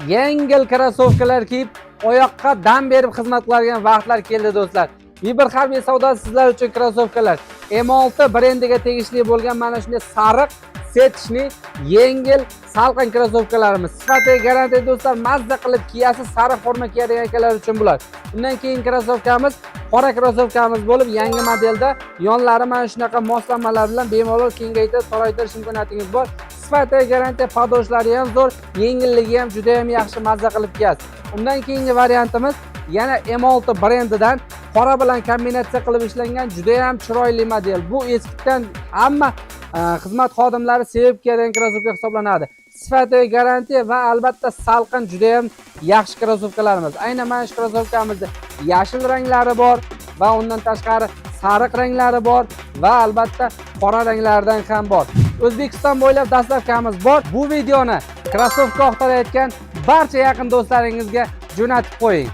yengil krossovkalar kiyib, oyoqqa dam berib xizmat qiladigan vaqtlar keldi do'stlar. Viber harbiy savdosi sizlar uchun krossovkalar. M6 brendiga tegishli bo'lgan mana shunday sariq setishni yengil salqin krossovkalarimiz. Sifatiga garantiya do'stlar, mazza qilib kiyasiz, sariq forma kiyadigan akalar uchun bular. Undan keyin krossovkamiz qora krossovkamiz bo'lib, yangi modelda yonlari mana shunaqa moslamalar bilan bemalol kengaytirib, toraytirish imkoniyatingiz bor. Sifatiga garantiya, padoshlari ham zo'r, yengilligi ham juda ham yaxshi, mazza qilib kiyasiz. Undan keyingi variantimiz yana M6 brendidan qora bilan kombinatsiya qilib ishlangan juda ham chiroyli model. Bu eskidan hamma xizmat xodimlari sevib kiyadigan krossovka hisoblanadi. Sifatiga garantiya va albatta salqin juda ham yaxshi krossovkalarimiz. Aynan mana shu krossovkamizda yashil ranglari bor va undan tashqari sariq ranglari bor va albatta qora ranglaridan ham bor. O'zbekiston bo'ylab dastavkamiz bor. Bu videoni krossovka oqtarayotgan barcha yaqin do'stlaringizga jo'natib qo'ying.